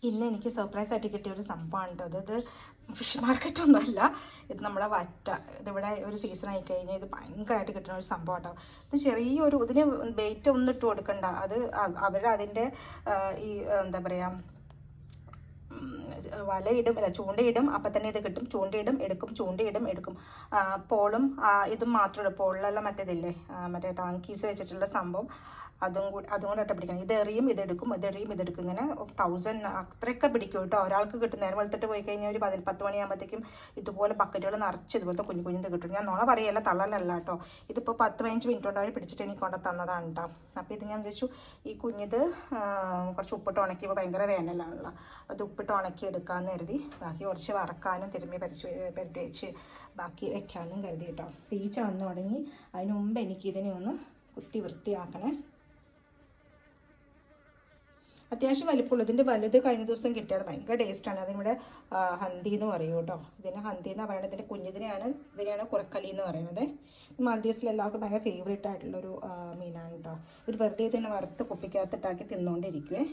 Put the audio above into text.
ഇന്ന് എനിക്ക് സർപ്രൈസ് ആയിട്ട് കിട്ടിയ ഒരു സംഭവമാണ് കേട്ടോ. ഇത് ഫിഷ് മാർക്കറ്റൊന്നുമല്ല, ഇത് നമ്മുടെ വറ്റ. ഇതിവിടെ ഒരു സീസൺ ആയി കഴിഞ്ഞാൽ ഇത് ഭയങ്കരമായിട്ട് കിട്ടുന്ന ഒരു സംഭവം കേട്ടോ. ഇത് ചെറിയൊരു ഇതിന് വെയിറ്റ് ഒന്നും ഇട്ട് കൊടുക്കണ്ട. അത് അവരതിൻ്റെ ഈ എന്താ പറയുക, വലയിടും, അല്ല ചൂണ്ടയിടും, അപ്പം തന്നെ ഇത് കിട്ടും. ചൂണ്ടയിടും എടുക്കും, ചൂണ്ടയിടും എടുക്കും. പോളും ഇതും മാത്രമേ, പോളിലെല്ലാം മറ്റേതില്ലേ, മറ്റേ ടാങ്കീസ് വെച്ചിട്ടുള്ള സംഭവം, അതും കൂടെ ഇട്ട് പിടിക്കണം. ഇതെറിയും ഇതെടുക്കും, ഇതെടുക്കും, ഇങ്ങനെ 1000 അത്രയൊക്കെ പിടിക്കും കേട്ടോ. ഒരാൾക്ക് കിട്ടും. നേരം വെളുത്തിട്ട് പോയി കഴിഞ്ഞാൽ ഒരു 10 മണിയാകുമ്പോഴത്തേക്കും ഇതുപോലെ ബക്കറ്റുകൾ നിറച്ച് ഇതുപോലത്തെ കുഞ്ഞു കിട്ടും. ഞാൻ നോണ പറയല്ല, തള്ളലല്ല കേട്ടോ. ഇതിപ്പോൾ 10-15 മിനിറ്റ് കൊണ്ട് അവർ പിടിച്ചിട്ട് എനിക്ക് കൊണ്ട് തന്നതാണ് കേട്ടോ. അപ്പോൾ ഇത് ഞാൻ വിചാരിച്ചു ഈ കുഞ്ഞിത് കുറച്ച് ഉപ്പിട്ട് ഉണക്കിയപ്പോൾ ഭയങ്കര വേനലാണല്ലോ, അത് ഉപ്പിട്ട് ഉണക്കി എടുക്കാമെന്ന് കരുതി. ബാക്കി കുറച്ച് വറക്കാനും തിരുമ്മി പുരട്ടി വെച്ച് ബാക്കി വെക്കാമെന്നും കരുതി കേട്ടോ. തീ ചാന്ന് തുടങ്ങി. അതിന് മുമ്പ് എനിക്കിതിനെ ഒന്ന് കുത്തി വൃത്തിയാക്കണേ. അത്യാവശ്യം വലിപ്പമുള്ളൂ. ഇതിൻ്റെ വലുത് കഴിഞ്ഞ ദിവസം കിട്ടിയത് ഭയങ്കര ടേസ്റ്റാണ്. അതിനിവിടെ ഹന്തി എന്ന് പറയും കേട്ടോ. ഇതിന് ഹന്തി എന്ന് പറയുന്നത്. ഇതിനെയാണ് കുറക്കലി എന്ന് പറയുന്നത്. മാൽദീവ്സിൽ എല്ലാവർക്കും ഭയങ്കര ഫേവറേറ്റ് ആയിട്ടുള്ളൊരു മീനാണ് കേട്ടോ. ഒരു വെറുതെ ഇതിനെ വറുത്ത് കുപ്പിക്കകത്തിട്ടാക്കി തിന്നുകൊണ്ടിരിക്കുവേ.